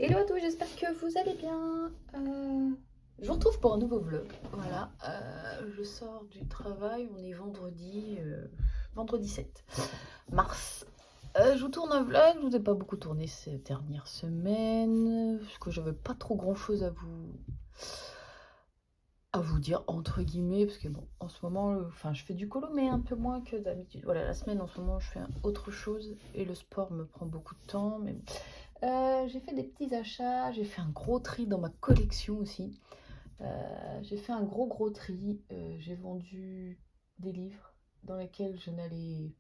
Hello à tous, j'espère que vous allez bien. Je vous retrouve pour un nouveau vlog. Voilà, je sors du travail, on est vendredi 7 mars. Je vous tourne un vlog, je vous ai pas beaucoup tourné ces dernières semaines, parce que j'avais pas trop grand chose à vous dire entre guillemets, parce que bon, en ce moment, je fais du colo, mais un peu moins que d'habitude. Voilà, la semaine en ce moment, je fais autre chose et le sport me prend beaucoup de temps, mais bon. J'ai fait des petits achats, j'ai fait un gros tri dans ma collection aussi. J'ai fait un gros tri. J'ai vendu des livres dans lesquels je n'allais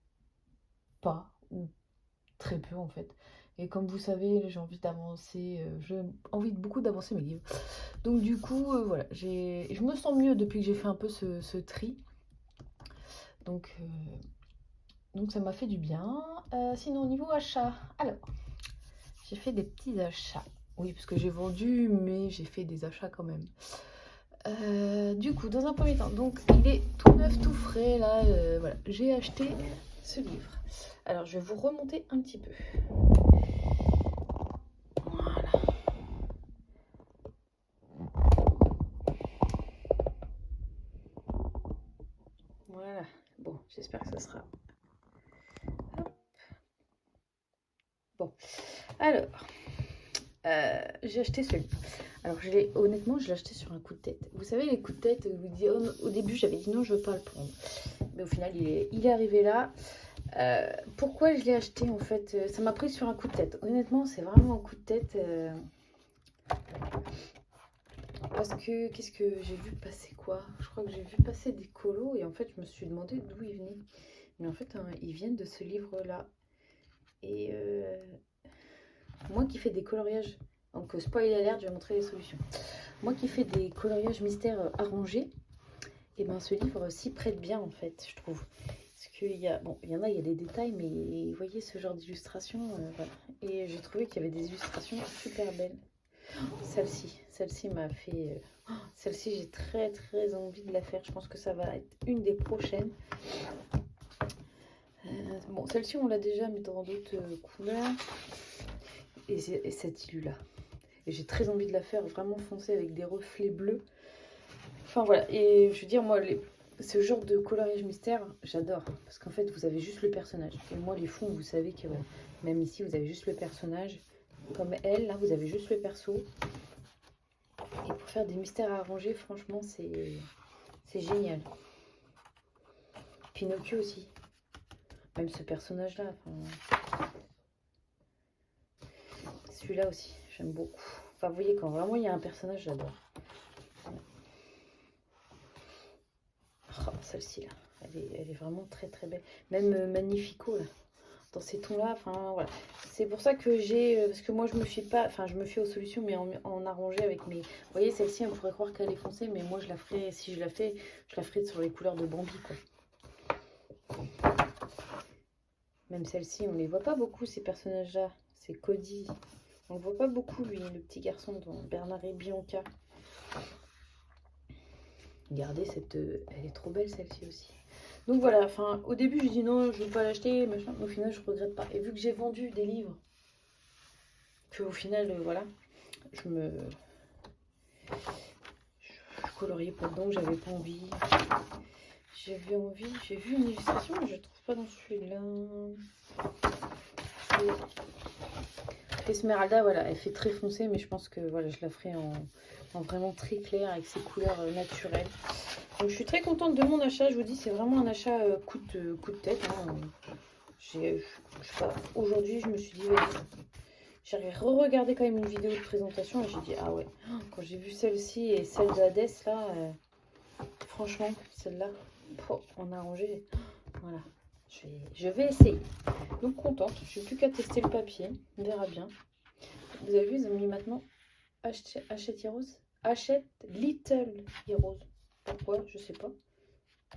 pas, ou très peu en fait. Et comme vous savez, j'ai envie d'avancer, j'ai envie beaucoup d'avancer mes livres. Donc du coup, voilà, je me sens mieux depuis que j'ai fait un peu ce tri. Donc, ça m'a fait du bien. Sinon, au niveau achat, alors, j'ai fait des petits achats. Oui, parce que j'ai vendu, mais j'ai fait des achats quand même. Du coup, dans un premier temps, donc il est tout neuf, tout frais, là, voilà, j'ai acheté ce livre. Alors, je vais vous remonter un petit peu. Voilà. Voilà. Bon, j'espère que ça sera... Hop. Bon, alors, j'ai acheté ce livre. Alors, honnêtement, je l'ai acheté sur un coup de tête. Vous savez, les coups de tête, au début, j'avais dit non, je veux pas le prendre. Mais au final, il est arrivé là. Pourquoi je l'ai acheté en fait? Ça m'a pris sur un coup de tête. Honnêtement, c'est vraiment un coup de tête. Parce que, qu'est-ce que j'ai vu passer quoi? Je crois que j'ai vu passer des colos et en fait, je me suis demandé d'où ils venaient. Mais en fait, hein, ils viennent de ce livre-là. Et moi qui fais des coloriages, donc spoiler alert, je vais montrer les solutions. Moi qui fais des coloriages mystères arrangés, et ben ce livre s'y prête bien en fait, je trouve. Parce qu'il y a, bon, il y en a, il y a des détails, mais vous voyez ce genre d'illustration, voilà. Et j'ai trouvé qu'il y avait des illustrations super belles. Celle-ci m'a fait... celle-ci, j'ai très envie de la faire. Je pense que ça va être une des prochaines. Bon, celle-ci, on l'a déjà, mais dans d'autres couleurs. Et cette illue-là. Et j'ai très envie de la faire vraiment foncée avec des reflets bleus. Enfin, voilà. Et je veux dire, moi, ce genre de coloriage mystère, j'adore. Parce qu'en fait, vous avez juste le personnage. Et moi, les fonds, vous savez que même ici, vous avez juste le personnage. Comme elle, là, vous avez juste le perso. Et pour faire des mystères arrangés, franchement, c'est génial. Pinocchio aussi. Même ce personnage-là. Enfin, celui-là aussi, j'aime beaucoup. Enfin, vous voyez, quand vraiment il y a un personnage, j'adore. Oh, celle-ci, là. Elle est vraiment très belle. Même Magnifico, là. Dans ces tons-là, enfin, voilà. C'est pour ça que j'ai... parce que moi, je me fie pas... Enfin, je me fie aux solutions, mais en arrangé avec mes... Vous voyez, celle-ci, on pourrait croire qu'elle est foncée, mais moi, je la ferai... Si je la fais, je la ferai sur les couleurs de Bambi, quoi. Même celle-ci, on les voit pas beaucoup, ces personnages-là. C'est Cody. On le voit pas beaucoup, lui, le petit garçon dans Bernard et Bianca. Regardez, elle est trop belle, celle-ci aussi. Donc voilà, enfin, au début, je dis non, je ne veux pas l'acheter, machin. Mais au final, je regrette pas. Et vu que j'ai vendu des livres, que au final, voilà, je coloriais pas dedans, j'avais pas envie. J'avais envie, j'ai vu une illustration, mais je ne trouve pas dans celui-là. Esmeralda, voilà, elle fait très foncé, mais je pense que voilà, je la ferai en vraiment très clair avec ses couleurs naturelles. Donc je suis très contente de mon achat, je vous dis, c'est vraiment un achat coup de tête. Hein. Je sais pas, aujourd'hui, je me suis dit, j'ai re-regardé quand même une vidéo de présentation et j'ai dit, ah ouais, quand j'ai vu celle-ci et celle d'Hadès, là, franchement, celle-là, on a rangé, voilà. Je vais essayer. Donc contente, je n'ai plus qu'à tester le papier, on verra bien. Vous avez vu, ils ont mis maintenant Hachette Heroes. Hachette Little Heroes. Pourquoi? Je sais pas.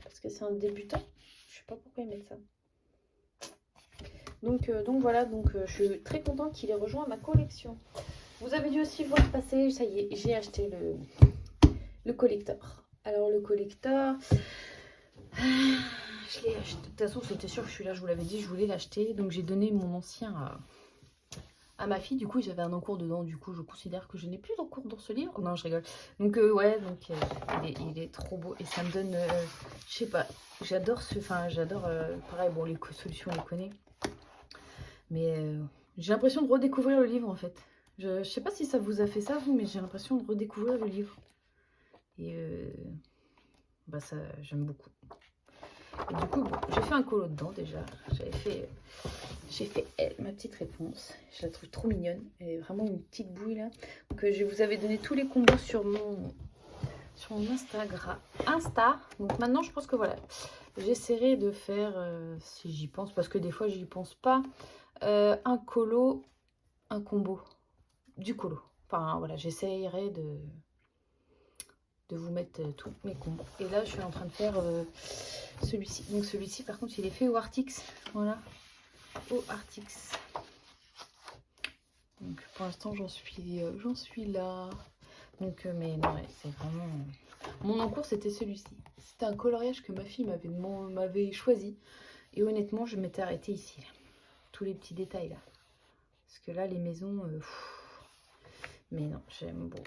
Parce que c'est un débutant. Je sais pas pourquoi ils mettent ça. Donc voilà, je suis très contente qu'il ait rejoint ma collection. Vous avez dû aussi voir passer, ça y est, j'ai acheté le collector. Alors le collector, je l'ai acheté. De toute façon, c'était sûr que celui-là, je vous l'avais dit, je voulais l'acheter. Donc j'ai donné mon ancien à ma fille. Du coup, j'avais un encours dedans. Du coup, je considère que je n'ai plus d'encours dans ce livre. Non, je rigole. Donc, ouais, donc il est trop beau. Et ça me donne, je sais pas, j'adore ce... Enfin, j'adore, pareil, bon, les solutions, on les connaît. Mais j'ai l'impression de redécouvrir le livre, en fait. Je sais pas si ça vous a fait ça, vous, mais j'ai l'impression de redécouvrir le livre. Et bah ça, j'aime beaucoup. Et du coup, bon, j'ai fait un colo dedans déjà. J'ai fait elle, ma petite réponse. Je la trouve trop mignonne. Elle est vraiment une petite bouille là. Donc je vous avais donné tous les combos sur mon Instagram. Donc maintenant, je pense que voilà. J'essaierai de faire, si j'y pense, parce que des fois, j'y pense pas, un colo, un combo. Du colo. Enfin voilà, j'essayerai de vous mettre tous mes combos. Et là, je suis en train de faire celui-ci. Donc celui-ci, par contre, il est fait au Artix. Voilà, au Artix. Donc pour l'instant, j'en suis là. Donc, mais non, ouais, c'est vraiment... Mon encours, c'était celui-ci. C'était un coloriage que ma fille m'avait choisi. Et honnêtement, je m'étais arrêtée ici. Là. Tous les petits détails là. Parce que là, les maisons... Mais non, j'aime beaucoup.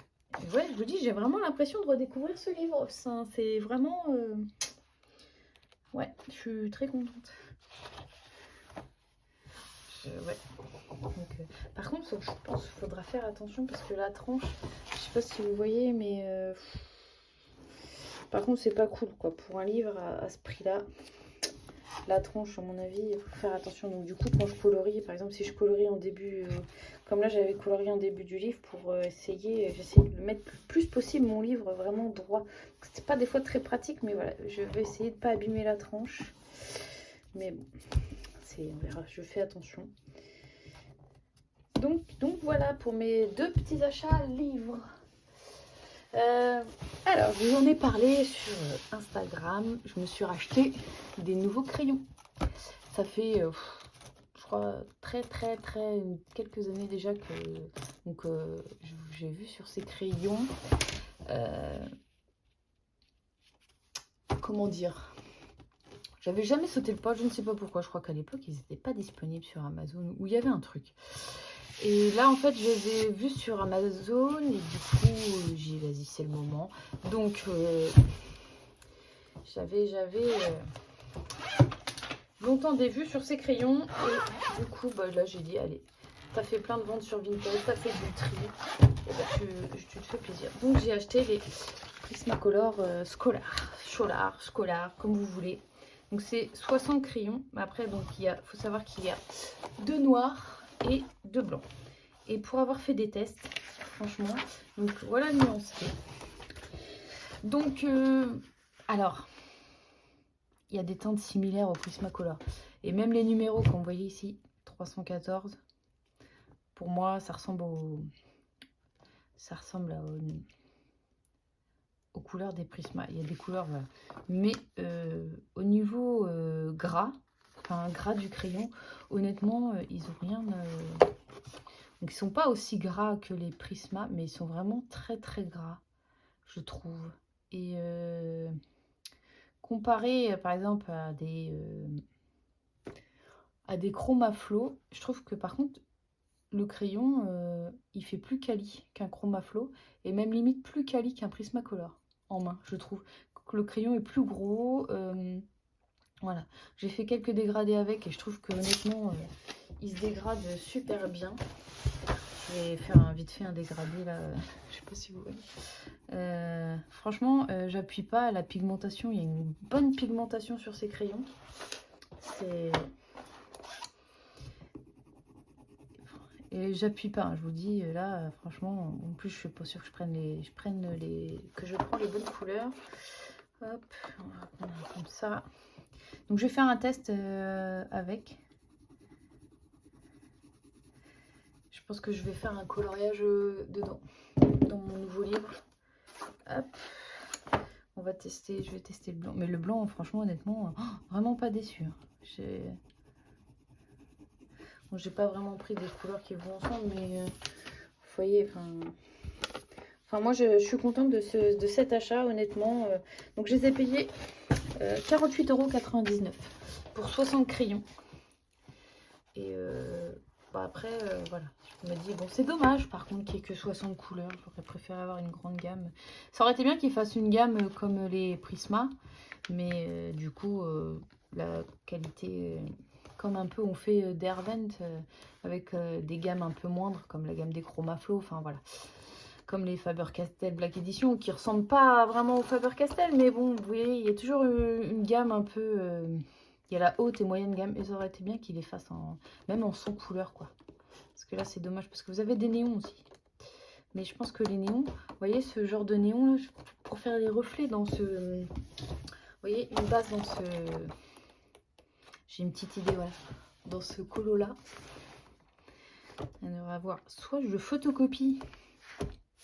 Ouais, je vous dis, j'ai vraiment l'impression de redécouvrir ce livre. C'est vraiment... Ouais, je suis très contente. Ouais. Donc, par contre, je pense qu'il faudra faire attention parce que la tranche, je sais pas si vous voyez, mais... Par contre, c'est pas cool, quoi. Pour un livre à ce prix-là, la tranche, à mon avis, il faut faire attention. Donc, du coup, quand je colorie, par exemple, si je colorie en début... Comme là, j'avais colorié en début du livre pour essayer, j'essaie de mettre le plus possible mon livre vraiment droit. C'est pas des fois très pratique, mais voilà, je vais essayer de pas abîmer la tranche. Mais bon, on verra, je fais attention. Donc voilà pour mes 2 petits achats livres. Alors, je vous en ai parlé sur Instagram. Je me suis racheté des nouveaux crayons. Ça fait... je crois quelques années déjà que donc j'ai vu sur ces crayons comment dire, j'avais jamais sauté le pas, je ne sais pas pourquoi. Je crois qu'à l'époque ils n'étaient pas disponibles sur Amazon, ou il y avait un truc, et là en fait je les ai vus sur Amazon et du coup j'ai dit vas-y, c'est le moment. Donc j'avais longtemps des vues sur ces crayons et du coup bah, là j'ai dit allez, t'as fait plein de ventes sur Vinted, t'as fait du tri, et bah, tu te fais plaisir. Donc j'ai acheté les Prismacolor Scholar, comme vous voulez. Donc c'est 60 crayons. Après, donc faut savoir qu'il y a 2 noirs et 2 blancs. Et pour avoir fait des tests, franchement, donc voilà le nuancier. Donc alors, il y a des teintes similaires au Prismacolor. Et même les numéros, comme vous voyez ici, 314. Pour moi, ça ressemble aux couleurs des Prisma. Il y a des couleurs, voilà. Mais au niveau gras, enfin gras du crayon, honnêtement, ils ont rien. Donc ils sont pas aussi gras que les Prisma, mais ils sont vraiment très gras, je trouve. Et comparé par exemple à des Chromaflow, je trouve que par contre le crayon il fait plus quali qu'un Chromaflow, et même limite plus quali qu'un Prismacolor en main. Je trouve que le crayon est plus gros. Voilà, j'ai fait quelques dégradés avec et je trouve que honnêtement il se dégrade super bien. Je vais faire vite fait un dégradé là, je sais pas si vous voyez. Franchement, j'appuie pas la pigmentation, il y a une bonne pigmentation sur ces crayons. Et j'appuie pas, hein, je vous dis là, franchement, en plus je suis pas sûre que je prends les bonnes couleurs. Hop, on va prendre comme ça. Donc je vais faire un test avec. Je pense que je vais faire un coloriage dedans, dans mon nouveau livre. Hop, on va tester, je vais tester le blanc. Mais le blanc, franchement, honnêtement, vraiment pas déçu. Bon, j'ai pas vraiment pris des couleurs qui vont ensemble, mais vous voyez, enfin moi je suis contente de cet achat, honnêtement. Donc je les ai payés 48,99 € pour 60 crayons. Et bah après, voilà, je Je me dis, bon, c'est dommage par contre qu'il n'y ait que 60 couleurs. J'aurais préféré avoir une grande gamme. Ça aurait été bien qu'ils fassent une gamme comme les Prisma. Mais du coup, la qualité, comme un peu on fait Derwent, avec des gammes un peu moindres, comme la gamme des Chromaflow. Enfin voilà. Comme les Faber-Castell Black Edition, qui ne ressemblent pas vraiment aux Faber-Castell. Mais bon, vous voyez, il y a toujours une gamme un peu... il y a la haute et moyenne gamme. Et ça aurait été bien qu'ils les fassent même en 100 couleurs, quoi. Parce que là, c'est dommage, parce que vous avez des néons aussi. Mais je pense que les néons, vous voyez, ce genre de néon, là, pour faire les reflets dans ce... Vous voyez, une base dans ce... J'ai une petite idée, voilà. Dans ce colo-là. On va voir. Soit je photocopie,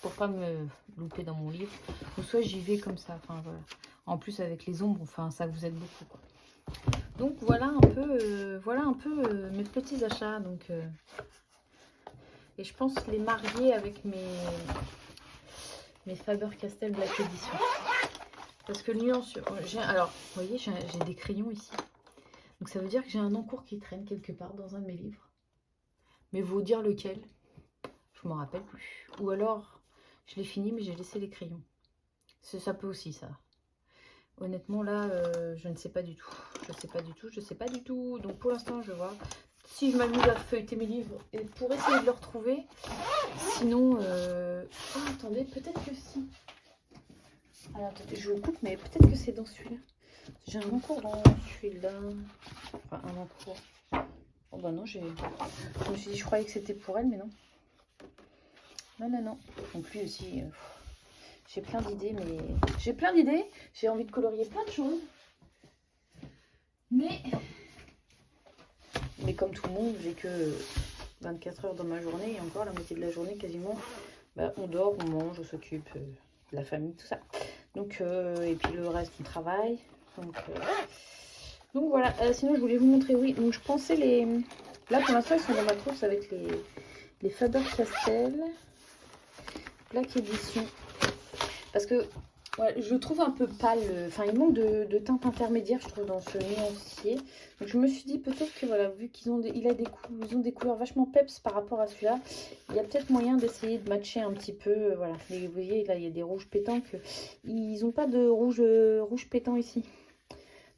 pour pas me louper dans mon livre, ou soit j'y vais comme ça. Enfin, voilà. En plus, avec les ombres, enfin, ça vous aide beaucoup, quoi. Donc, voilà un peu, mes petits achats, donc... Et je pense les marier avec mes Faber-Castell Black Edition. Parce que le nuance... Alors, vous voyez, j'ai des crayons ici. Donc ça veut dire que j'ai un encours qui traîne quelque part dans un de mes livres. Mais vous dire lequel, je m'en rappelle plus. Ou alors, je l'ai fini, mais j'ai laissé les crayons. Ça peut aussi, ça. Honnêtement, là, je ne sais pas du tout. Je sais pas du tout. Donc pour l'instant, je vois... Si je m'amuse à feuilleter mes livres et pour essayer de le retrouver. Sinon, oh, attendez, peut-être que si. Alors, attendez, je vous coupe, mais peut-être que c'est dans celui-là. J'ai un encours dans celui-là. Enfin, un encours. Oh bah non, je me suis dit, je croyais que c'était pour elle, mais non. Non. Donc lui aussi, j'ai plein d'idées, mais... J'ai envie de colorier plein de choses. Mais comme tout le monde, j'ai que 24 heures dans ma journée, et encore la moitié de la journée quasiment, bah, on dort, on mange, on s'occupe de la famille, tout ça. Donc, et puis le reste, on travaille. Donc voilà, sinon je voulais vous montrer, oui, donc je pensais les... Là pour l'instant ils sont dans ma trousse avec les Faber-Castell Black Edition. Parce que ouais, je le trouve un peu pâle, enfin il manque de teinte intermédiaire je trouve dans ce nuancier. Donc je me suis dit peut-être que voilà, vu qu'ils ont ils ont des couleurs vachement peps par rapport à celui-là, il y a peut-être moyen d'essayer de matcher un petit peu, voilà. Vous voyez là il y a des rouges pétants, ils n'ont pas de rouge pétant ici.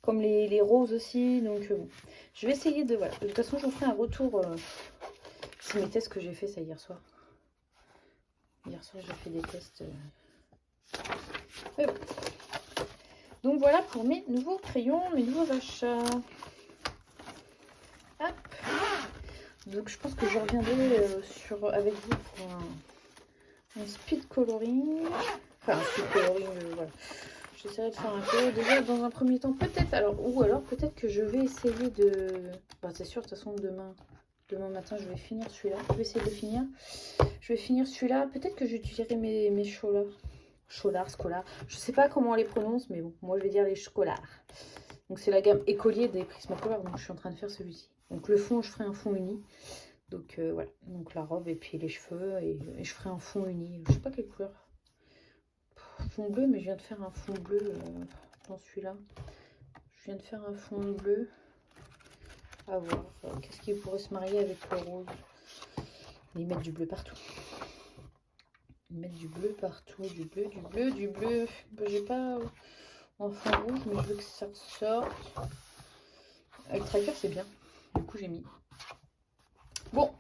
Comme les roses aussi, donc bon. Je vais essayer de... Voilà. De toute façon, je vous ferai un retour. C'est mes tests que j'ai fait ça hier soir. Hier soir, j'ai fait des tests. Bon. Donc voilà pour mes nouveaux crayons, mes nouveaux achats. Hop. Donc je pense que je reviendrai avec vous pour un speed coloring. Enfin, un speed coloring, voilà. J'essaierai de faire un peu, déjà dans un premier temps, peut-être, ou alors peut-être que je vais essayer de... Bah, c'est sûr, de toute façon, demain matin, je vais finir celui-là. Je vais essayer de le finir. Je vais finir celui-là. Peut-être que j'utiliserai mes scholars. Je sais pas comment on les prononce, mais bon, moi, je vais dire les scholars. Donc, c'est la gamme écolier des Prismacolor, donc je suis en train de faire celui-ci. Donc, le fond, je ferai un fond uni. Donc, voilà. Donc, la robe et puis les cheveux, et je ferai un fond uni. Je sais pas quelle couleur. Fond bleu, mais je viens de faire un fond bleu dans celui-là. Je viens de faire un fond bleu. À voir. Qu'est-ce qui pourrait se marier avec le rose? Ils mettent du bleu partout. Ils mettent du bleu partout. Du bleu. J'ai pas en fond rouge, mais je veux que ça ressorte. Avec Tracker, c'est bien. Du coup, j'ai mis. Bon,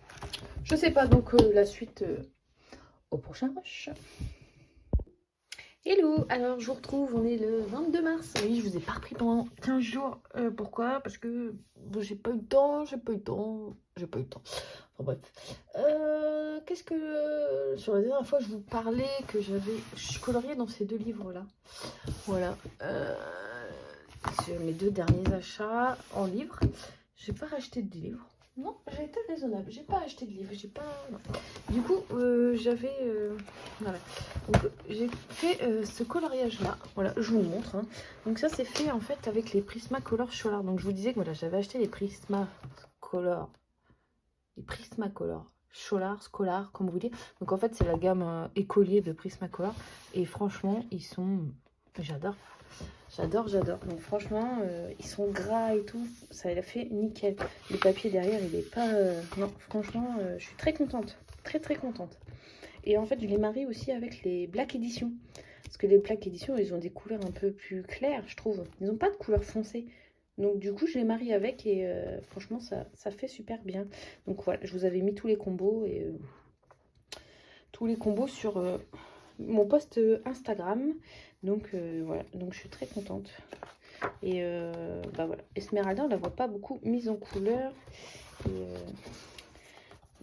je sais pas. Donc, la suite au prochain rush. Hello, alors je vous retrouve, on est le 22 mars. Oui, je vous ai pas repris pendant 15 jours. Pourquoi? Parce que j'ai pas eu le temps. Enfin bref. Qu'est-ce que... sur la dernière fois, je vous parlais que je coloriais dans ces deux livres-là. Voilà. C'est mes deux derniers achats en livres. J'ai pas racheté de livres. Non, j'ai été raisonnable. J'ai pas acheté de livres. Non. Du coup, voilà. Donc, j'ai fait ce coloriage-là. Voilà, je vous le montre. Hein. Donc, ça, c'est fait en fait avec les Prismacolor Scholar. Donc, je vous disais que voilà, j'avais acheté les Prismacolor. Scholar, comme vous voulez. Donc, en fait, c'est la gamme écolier de Prismacolor. Et franchement, ils sont... J'adore. Donc franchement, ils sont gras et tout. Ça a fait nickel. Le papier derrière, il est pas... Non, franchement, je suis très contente. très très contente. Et en fait, je les marie aussi avec les Black Edition. Parce que les Black Edition, ils ont des couleurs un peu plus claires, je trouve. Ils n'ont pas de couleur foncée. Donc du coup, je les marie avec et franchement, ça fait super bien. Donc voilà, je vous avais mis tous les combos et sur mon post Instagram. Donc voilà, donc je suis très contente. Et bah voilà, Esmeralda, on la voit pas beaucoup mise en couleur. Et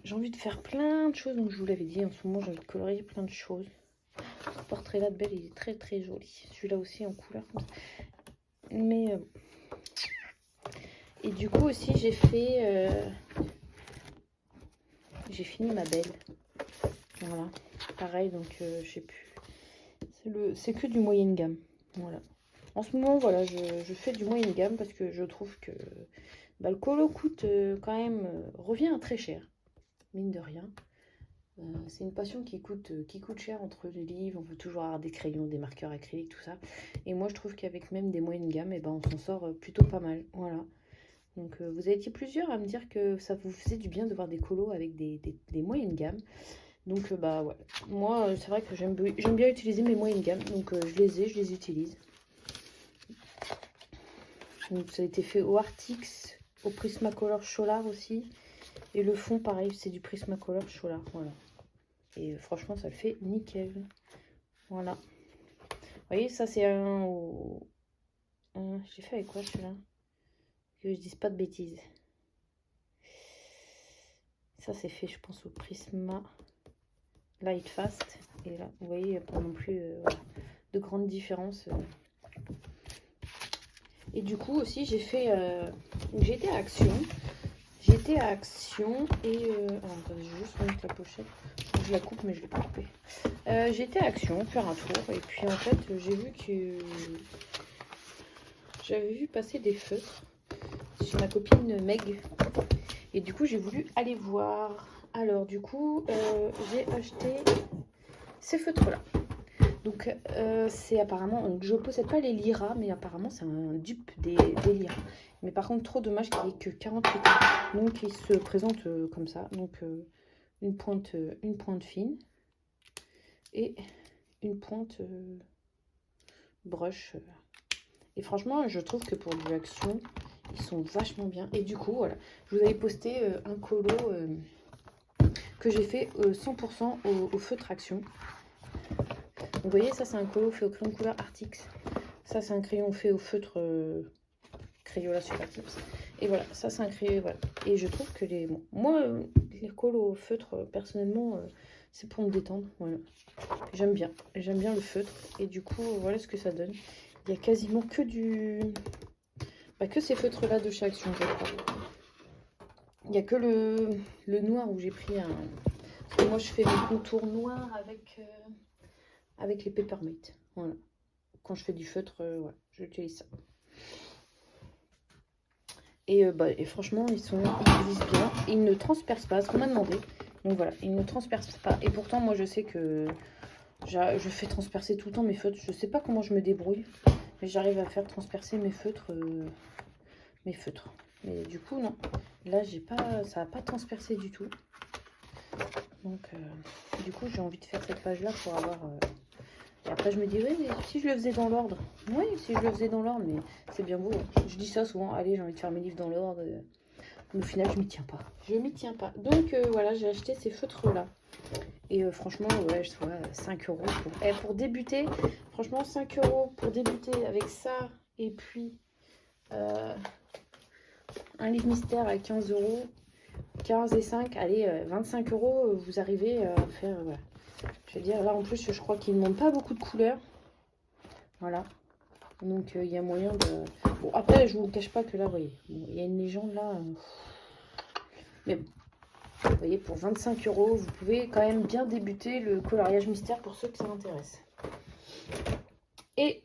j'ai envie de faire plein de choses, donc je vous l'avais dit, en ce moment j'ai envie de colorier plein de choses. Ce portrait-là de Belle, il est très très joli. Celui-là aussi en couleur. Mais et du coup aussi j'ai fait j'ai fini ma Belle. Voilà. Pareil, donc je sais plus. C'est que du moyenne gamme. Voilà. En ce moment, voilà, je fais du moyenne gamme parce que je trouve que bah, le colo coûte quand même, revient très cher, mine de rien. C'est une passion qui coûte cher entre les livres. On peut toujours avoir des crayons, des marqueurs acryliques, tout ça. Et moi, je trouve qu'avec même des moyennes gammes, et ben, on s'en sort plutôt pas mal. Voilà. Donc, vous avez été plusieurs à me dire que ça vous faisait du bien de voir des colos avec des moyennes gammes. Donc, bah ouais. Moi, c'est vrai que j'aime bien utiliser mes moyennes gammes. Donc, je les utilise. Donc, ça a été fait au Artix, au Prismacolor Solar aussi. Et le fond, pareil, c'est du Prismacolor Solar. Voilà. Et franchement, ça le fait nickel. Voilà. Vous voyez, ça, c'est un... J'ai fait avec quoi, celui-là? Que je dise pas de bêtises. Ça, c'est fait, je pense, au Prisma Light Fast. Et là, vous voyez, pas non plus voilà, de grandes différences. Et du coup, aussi, j'ai fait... j'ai été à Action. J'étais à Action et... alors, attendez, je vais juste remettre la pochette. Je la coupe, mais je ne l'ai pas coupée. J'étais à Action, faire un tour. Et puis, en fait, j'ai vu que... J'avais vu passer des feutres chez ma copine Meg. Et du coup, j'ai voulu aller voir. Alors, du coup, j'ai acheté ces feutres-là. Donc, c'est apparemment... Donc, je ne possède pas les Lyra, mais apparemment, c'est un dupe des Lyra. Mais par contre, trop dommage qu'il n'y ait que 48 ans. Donc, il se présente comme ça. Donc, une pointe fine et une pointe brush. Et franchement, je trouve que pour du Action, ils sont vachement bien. Et du coup, voilà, je vous avais posté un colo que j'ai fait 100% au feutre Action. Donc, vous voyez, ça, c'est un colo fait au crayon de couleur Artix. Ça, c'est un crayon fait au feutre Crayola Super Tips. Et voilà, ça, c'est un crayon. Voilà. Et je trouve que les... Bon, moi, les colos au feutre, personnellement, c'est pour me détendre. Voilà. J'aime bien le feutre. Et du coup, voilà ce que ça donne. Il y a quasiment que du... Bah, que ces feutres-là de chez Action, je crois. Il n'y a que le noir où j'ai pris un... Parce que moi, je fais mes contours noirs avec les Peppermint. Voilà. Quand je fais du feutre, voilà, j'utilise ça. Et, et franchement, ils glissent bien. Ils ne transpercent pas, ce qu'on m'a demandé. Donc voilà, ils ne transpercent pas. Et pourtant, moi, je sais que je fais transpercer tout le temps mes feutres. Je sais pas comment je me débrouille, mais j'arrive à faire transpercer mes feutres. Mais du coup, non. Là, ça n'a pas transpercé du tout. Donc, du coup, j'ai envie de faire cette page-là pour avoir... Et après, je me dis, oui, si je le faisais dans l'ordre. Oui, si je le faisais dans l'ordre, mais c'est bien beau. Je dis ça souvent, allez, j'ai envie de faire mes livres dans l'ordre. Mais au final, je m'y tiens pas. Je m'y tiens pas. Donc, voilà, j'ai acheté ces feutres-là. Et franchement, ouais, je vois 5 euros. Pour débuter, franchement, 5 euros pour débuter avec ça. Et puis, un livre mystère à 15 euros. 15 et 5, allez, 25 euros, vous arrivez à faire... Voilà. Je veux dire, là, en plus, je crois qu'il ne demande pas beaucoup de couleurs. Voilà. Donc, il y a moyen de... Bon, après, je vous cache pas que là, vous voyez, il y a une légende, là. Mais bon, vous voyez, pour 25 euros, vous pouvez quand même bien débuter le coloriage mystère pour ceux que ça intéresse. Et,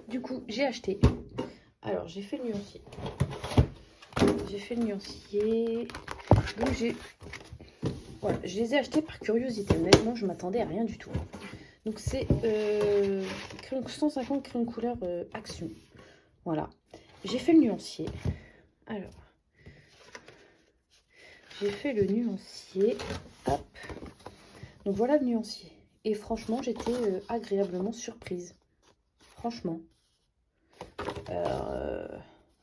du coup, j'ai acheté... Alors, j'ai fait le nuancier. Donc, voilà, je les ai achetés par curiosité. Honnêtement, je m'attendais à rien du tout. Donc, c'est 150 crayons de couleur Action. Voilà. J'ai fait le nuancier. Alors, j'ai fait le nuancier. Hop. Donc voilà le nuancier. Et franchement, j'étais agréablement surprise. Franchement.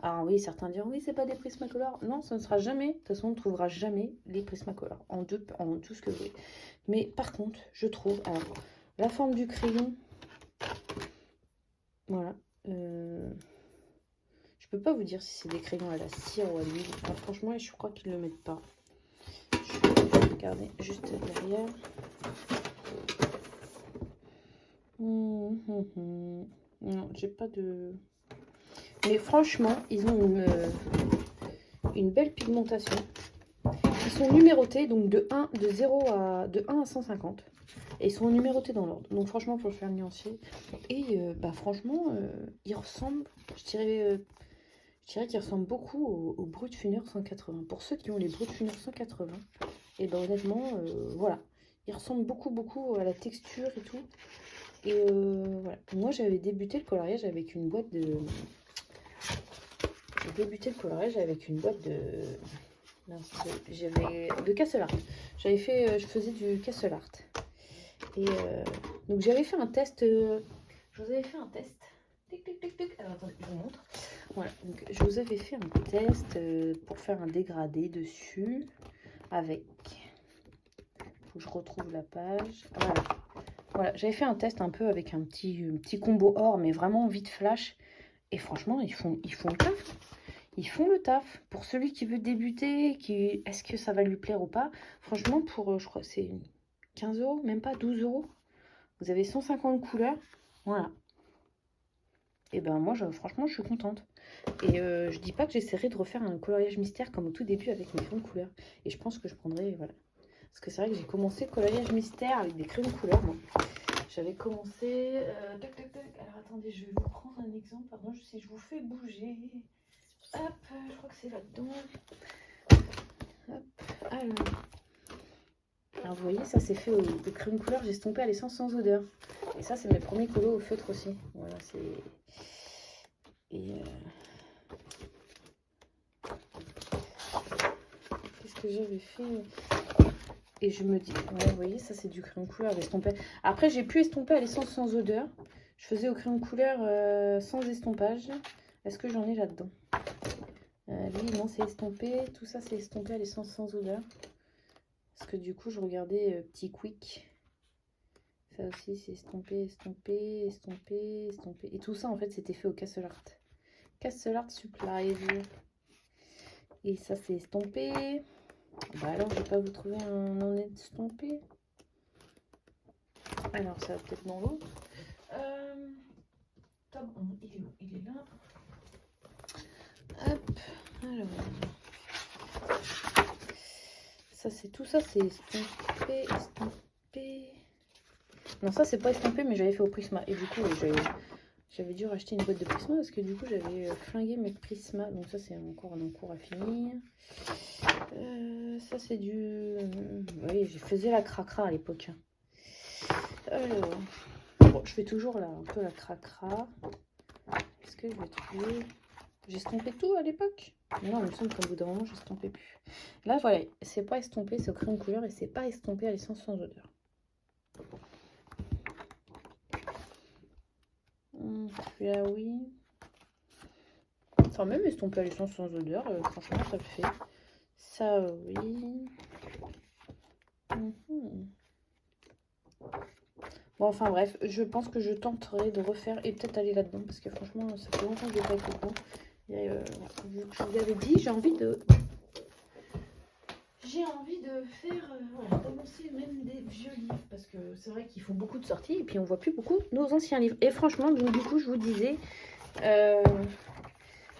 Alors oui, certains diront, oui, c'est pas des Prismacolor. Non, ça ne sera jamais. De toute façon, on ne trouvera jamais les Prismacolor en tout ce que vous voulez. Mais par contre, je trouve, alors, la forme du crayon, voilà. Je peux pas vous dire si c'est des crayons à la cire ou à l'huile. Enfin, franchement, je crois qu'ils ne le mettent pas. Je vais regarder juste derrière. Non, j'ai pas de... Mais franchement, ils ont une belle pigmentation. Ils sont numérotés, donc de 1 à 150. Et ils sont numérotés dans l'ordre. Donc franchement, il faut le faire nuancier. Et franchement, ils ressemblent, je dirais qu'ils ressemblent beaucoup au Brutfuner 180. Pour ceux qui ont les Brutfuner 180, et ben honnêtement, voilà. Ils ressemblent beaucoup à la texture et tout. Et voilà. Moi, j'avais débuté le coloriage avec une boîte de... J'avais de Castle Art. Je faisais du Castle Art. Et donc j'avais fait un test. Je vous avais fait un test. Tic, tic, tic, tic. Alors attendez, je vous montre. Voilà, donc je vous avais fait un test pour faire un dégradé dessus avec. Faut que je retrouve la page. Voilà. Voilà, j'avais fait un test un peu avec un petit combo or, mais vraiment vite flash. Et franchement, ils font le taf. Ils font le taf. Pour celui qui veut débuter, est-ce que ça va lui plaire ou pas? Franchement, pour, je crois que c'est 15 €, même pas 12 €. Vous avez 150 couleurs. Voilà. Et ben moi, franchement, je suis contente. Et je dis pas que j'essaierai de refaire un coloriage mystère comme au tout début avec mes crayons de couleur. Et je pense que je prendrai, voilà. Parce que c'est vrai que j'ai commencé le coloriage mystère avec des crayons de couleur, moi. J'avais commencé... Tac, tac, tac. Alors attendez, je vais vous prendre un exemple. Pardon, si je vous fais bouger. Hop, je crois que c'est là-dedans. Hop, alors vous voyez, ça c'est fait au crayon de couleur. J'ai estompé à l'essence sans odeur. Et ça, c'est mes premiers colos au feutre aussi. Voilà, c'est... Et... Qu'est-ce que j'avais fait? Et je me dis, ouais, vous voyez, ça c'est du crayon de couleur estompé. Après, j'ai pu estomper à l'essence sans odeur. Je faisais au crayon de couleur sans estompage. Est-ce que j'en ai là-dedans? Lui, non, c'est estompé. Tout ça, c'est estompé à l'essence sans odeur. Parce que du coup, je regardais Petit Quick. Ça aussi, c'est estompé, estompé, estompé, estompé. Et tout ça, en fait, c'était fait au Castle Art. Castle Art Supplies. Et ça, c'est estompé. Bah alors, je vais pas vous trouver un en estampé. Alors, ça va peut-être dans l'autre. Tome 11, il est où? Il est là. Hop, alors. Ça, c'est tout ça, c'est estampé, estampé. Non, ça, c'est pas estampé, mais j'avais fait au Prisma. Et du coup, j'avais dû racheter une boîte de Prisma parce que du coup, j'avais flingué mes Prisma. Donc ça, c'est encore en cours à finir. Ça, c'est du... Oui, j'ai faisais la cracra à l'époque. Alors... Bon, je fais toujours là, un peu la cracra. Est-ce que je vais trouver... J'ai estompé tout à l'époque? Non, il me semble qu'au bout d'un moment, je n'estompais plus. Là, voilà, c'est pas estompé, c'est au crayon de couleur et c'est pas estompé à l'essence sans odeur. Celui-là, oui. Enfin, même estompé à l'essence sans odeur, franchement, ça le fait. Ça, oui. Bon, enfin bref, je pense que je tenterai de refaire et peut-être aller là-dedans parce que franchement, ça fait longtemps que je n'ai pas été dedans. Et vu que je vous avais dit, j'ai envie de faire, voilà, commencer même des vieux livres parce que c'est vrai qu'ils font beaucoup de sorties et puis on voit plus beaucoup nos anciens livres. Et franchement, donc du coup, je vous disais,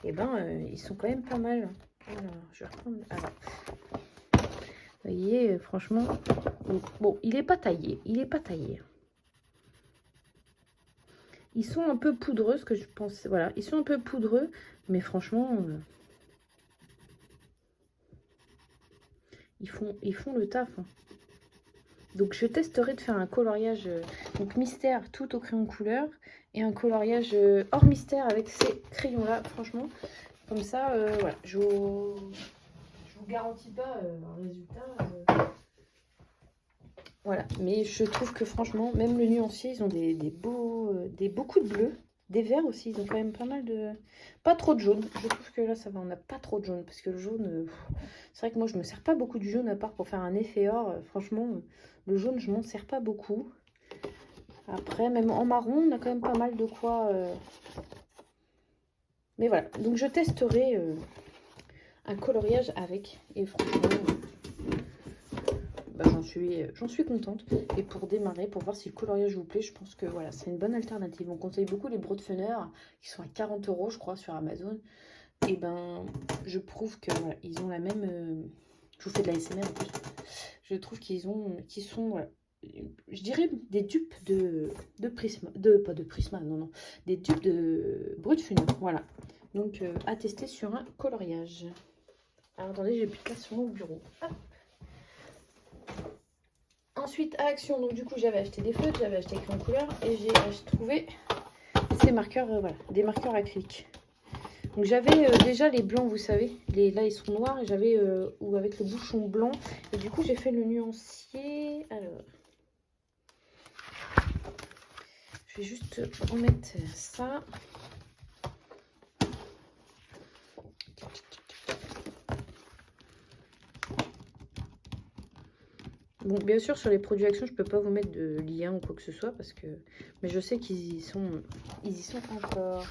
ils sont quand même pas mal. Alors, je vais reprendre. Alors, vous voyez, franchement, bon, il est pas taillé, Ils sont un peu poudreux, ce que je pense. Voilà, ils sont un peu poudreux, mais franchement, ils font le taf. Hein. Donc, je testerai de faire un coloriage donc mystère tout au crayon de couleur et un coloriage hors mystère avec ces crayons-là. Franchement, comme ça, voilà, je vous garantis pas un résultat. Voilà, mais je trouve que franchement, même le nuancier, ils ont beaucoup de bleu. Des verts aussi, ils ont quand même pas mal de... Pas trop de jaune. Je trouve que là, ça va, on n'a pas trop de jaune. Parce que le jaune, c'est vrai que moi, je me sers pas beaucoup du jaune, à part pour faire un effet or. Franchement, le jaune, je m'en sers pas beaucoup. Après, même en marron, on a quand même pas mal de quoi... Mais voilà, donc je testerai un coloriage avec. Et franchement... Bah, j'en suis contente. Et pour démarrer, pour voir si le coloriage vous plaît, je pense que voilà, c'est une bonne alternative. On conseille beaucoup les Broadfunner qui sont à 40 € je crois sur Amazon. Et ben je prouve que voilà, ils ont la même. Je vous fais de la SMR en plus. Je trouve qu'ils sont voilà, je dirais des dupes de Prisma, pas de Prisma, non non, des dupes de Broadfunner. Voilà. Donc à tester sur un coloriage. Alors attendez, j'ai plus de place sur mon bureau. Hop. Ensuite, à Action, donc du coup, j'avais acheté des feutres, j'avais acheté crayon couleur et j'ai trouvé ces marqueurs, voilà, des marqueurs acryliques. Donc j'avais déjà les blancs, vous savez, là ils sont noirs et j'avais, ou avec le bouchon blanc. Et du coup, j'ai fait le nuancier. Alors, je vais juste remettre ça. Bon, bien sûr, sur les produits Action, je peux pas vous mettre de lien ou quoi que ce soit parce que, mais je sais qu'ils y sont encore.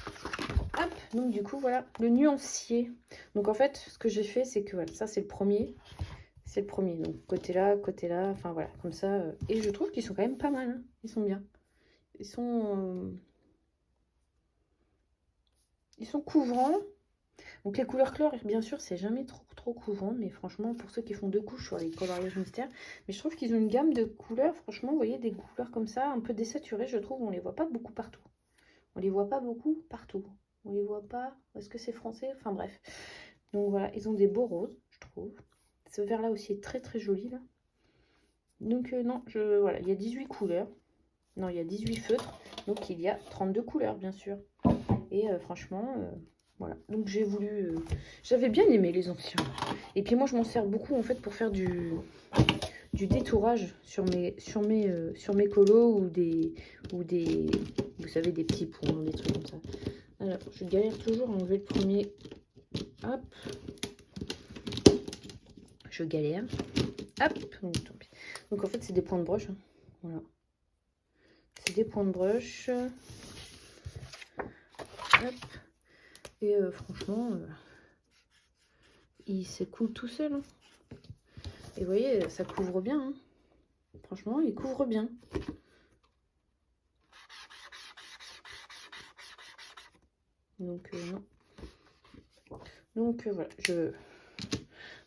Hop, donc du coup, voilà, le nuancier. Donc en fait, ce que j'ai fait, c'est que voilà, ça c'est le premier. C'est le premier. Donc côté là, enfin voilà, comme ça. Et je trouve qu'ils sont quand même pas mal. Hein. Ils sont bien. Ils sont couvrants. Donc les couleurs claires, bien sûr, c'est jamais trop couvrant. Mais franchement, pour ceux qui font 2 couches sur les coloriages mystères, mais je trouve qu'ils ont une gamme de couleurs. Franchement, vous voyez, des couleurs comme ça, un peu désaturées, je trouve. On les voit pas beaucoup partout. On les voit pas beaucoup partout. On les voit pas. Est-ce que c'est français? Enfin bref. Donc voilà, ils ont des beaux roses, je trouve. Ce vert là aussi est très joli là. Donc non, voilà, il y a 18 couleurs. Non, il y a 18 feutres. Donc il y a 32 couleurs bien sûr. Et franchement, voilà. Donc j'ai voulu... j'avais bien aimé les anciens. Et puis moi je m'en sers beaucoup en fait pour faire du détourage sur mes colos ou des... Vous savez, des petits points, des trucs comme ça. Alors, je galère toujours à enlever le premier. Hop. Je galère. Hop. Donc en fait, c'est des points de brush. Hein. Voilà. C'est des points de brush. Hop. Et franchement, il s'écoule tout seul. Hein. Et vous voyez, ça couvre bien. Hein. Franchement, il couvre bien. Donc non. Donc voilà,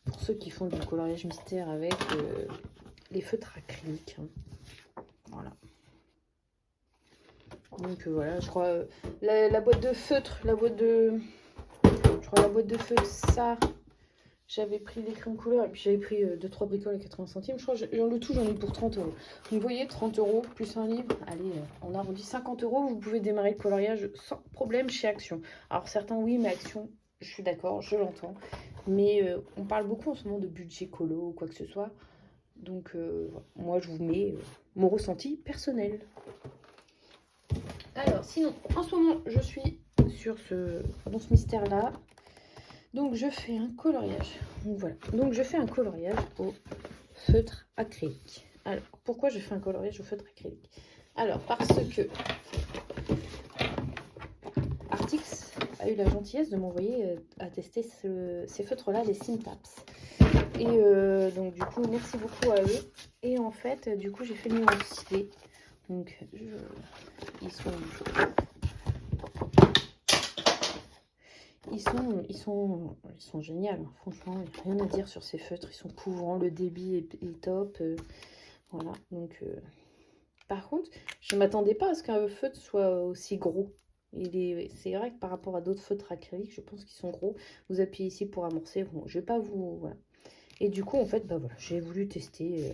pour ceux qui font du coloriage mystère avec les feutres acryliques. Hein. Voilà. Donc voilà, je crois la boîte de feutre, la boîte de feutre, ça, j'avais pris des crayons couleur et puis j'avais pris 2-3 bricoles à 80 centimes. Je crois que le tout, j'en ai pour 30 €. Donc vous voyez, 30 € plus un livre, allez, on arrondit 50 €, vous pouvez démarrer le coloriage sans problème chez Action. Alors certains, oui, mais Action, je suis d'accord, je l'entends. Mais on parle beaucoup en ce moment de budget colo ou quoi que ce soit. Donc moi, je vous mets mon ressenti personnel. Alors, sinon, en ce moment, je suis dans ce mystère-là. Donc, je fais un coloriage. Donc, voilà. Donc, je fais un coloriage au feutre acrylique. Alors, pourquoi je fais un coloriage au feutre acrylique? Alors, parce que Artix a eu la gentillesse de m'envoyer à tester ces feutres-là, les Syntaps. Et donc, du coup, merci beaucoup à eux. Et en fait, du coup, j'ai fait le nuancier. Donc, ils sont géniaux. Franchement, il n'y a rien à dire sur ces feutres. Ils sont couvrants, le débit est top. Voilà. Donc, par contre, je ne m'attendais pas à ce qu'un feutre soit aussi gros. C'est vrai que par rapport à d'autres feutres acryliques, je pense qu'ils sont gros. Vous appuyez ici pour amorcer. Bon, je vais pas vous... Voilà. Et du coup, en fait, bah voilà, j'ai voulu tester...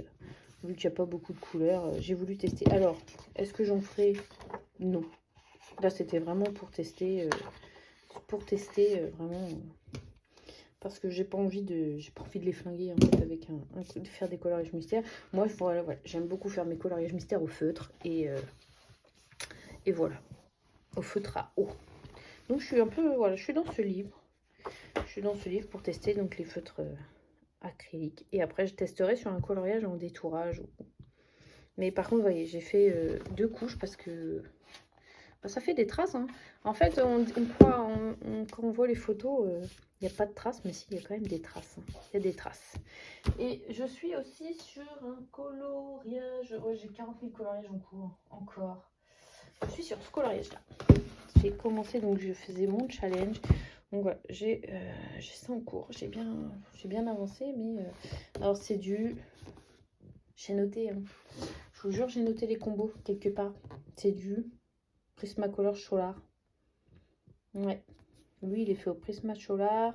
vu qu'il n'y a pas beaucoup de couleurs, j'ai voulu tester. Alors, est-ce que j'en ferai? Non. Là, c'était vraiment pour tester vraiment parce que j'ai pas envie de les flinguer en fait avec de faire des coloriages mystères. Moi, voilà, j'aime beaucoup faire mes coloriages mystères au feutre et voilà, au feutre à eau. Donc je suis un peu, voilà, je suis dans ce livre. Je suis dans ce livre pour tester donc les feutres acryliques. Et après, je testerai sur un coloriage en détourage. Mais par contre, vous voyez, j'ai fait 2 couches parce que bah, ça fait des traces. Hein. En fait, on croit, quand on voit les photos, il n'y a pas de traces, mais si, il y a quand même des traces. Hein. Il y a des traces. Et je suis aussi sur un coloriage. Ouais, j'ai 40 000 coloriages en cours, encore. Je suis sur ce coloriage-là. J'ai commencé, donc je faisais mon challenge. Donc voilà, j'ai ça en cours. J'ai bien avancé, mais alors c'est du... J'ai noté, hein. Je vous jure, j'ai noté les combos quelque part. C'est du Prismacolor Solar. Ouais. Lui, il est fait au Prismacolor.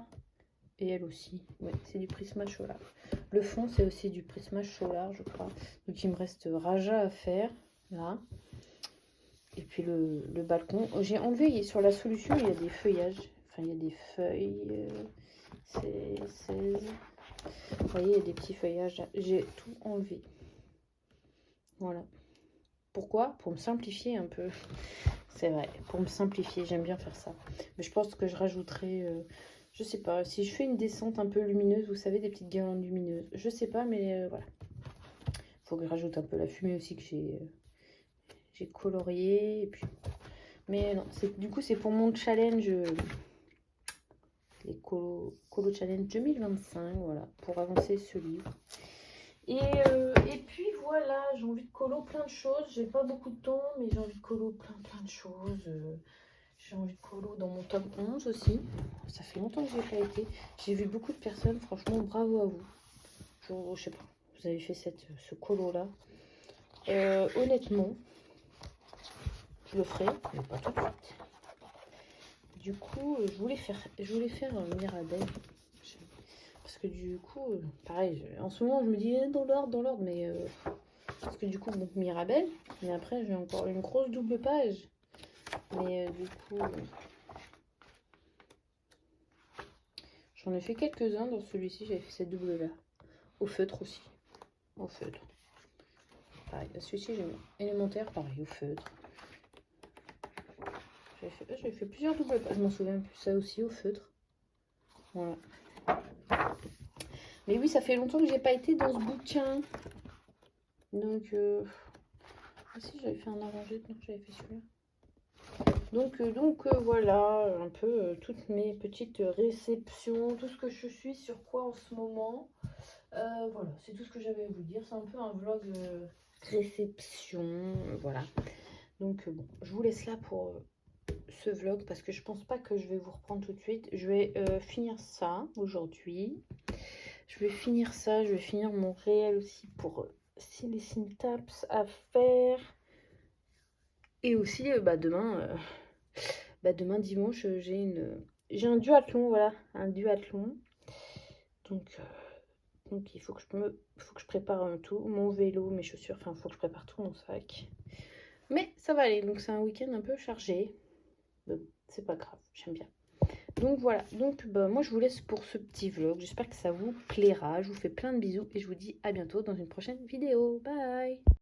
Et elle aussi. Ouais, c'est du Prismacolor. Le fond, c'est aussi du Prismacolor, je crois. Donc il me reste Raja à faire. Là. Et puis le balcon. J'ai enlevé, sur la solution, il y a des feuillages. Enfin, il y a des feuilles. C'est 16. Vous voyez, il y a des petits feuillages. J'ai tout enlevé. Voilà. Pourquoi? Pour me simplifier un peu. C'est vrai, pour me simplifier, j'aime bien faire ça. Mais je pense que je rajouterai, je sais pas, si je fais une descente un peu lumineuse, vous savez, des petites guirlandes lumineuses. Je sais pas, mais voilà. Faut que je rajoute un peu la fumée aussi que j'ai colorié. Et puis... Mais non, du coup, c'est pour mon challenge, les colo challenge 2025, voilà, pour avancer ce livre. Et puis voilà, j'ai envie de colo plein de choses. J'ai pas beaucoup de temps, mais j'ai envie de colo plein de choses. J'ai envie de colo dans mon tome 11 aussi. Ça fait longtemps que je n'ai pas été. J'ai vu beaucoup de personnes, franchement, bravo à vous. Je sais pas, vous avez fait ce colo-là. Honnêtement, je le ferai, mais pas tout de suite. Du coup, je voulais faire un Mirabelle. Parce que du coup, pareil, en ce moment, je me dis dans l'ordre, mais... parce que du coup, bon, Mirabelle. Mais après, j'ai encore une grosse double page. Mais du coup... j'en ai fait quelques-uns dans celui-ci, j'avais fait cette double-là. Au feutre aussi. Au feutre. Pareil, celui-ci, j'ai mis élémentaire, pareil, au feutre. J'avais fait plusieurs doubles pages, je m'en souviens plus. Ça aussi, au feutre. Voilà. Mais oui, ça fait longtemps que j'ai pas été dans ce bouquin. Donc, ah si, j'avais fait un arrangé, non, j'avais fait celui-là. Donc voilà, un peu toutes mes petites réceptions, tout ce que je suis sur quoi en ce moment. Voilà, c'est tout ce que j'avais à vous dire. C'est un peu un vlog réception, voilà. Donc bon, je vous laisse là pour ce vlog parce que je pense pas que je vais vous reprendre tout de suite. Je vais finir ça aujourd'hui. Je vais finir ça, je vais finir mon réel aussi pour les syntaxes à faire. Et aussi, demain dimanche, j'ai un duathlon, voilà, un duathlon. Donc il faut que je prépare tout, mon vélo, mes chaussures, enfin, il faut que je prépare tout mon sac. Mais ça va aller, donc c'est un week-end un peu chargé. Bon, c'est pas grave, j'aime bien. Donc voilà, donc moi je vous laisse pour ce petit vlog. J'espère que ça vous plaira. Je vous fais plein de bisous et je vous dis à bientôt dans une prochaine vidéo. Bye!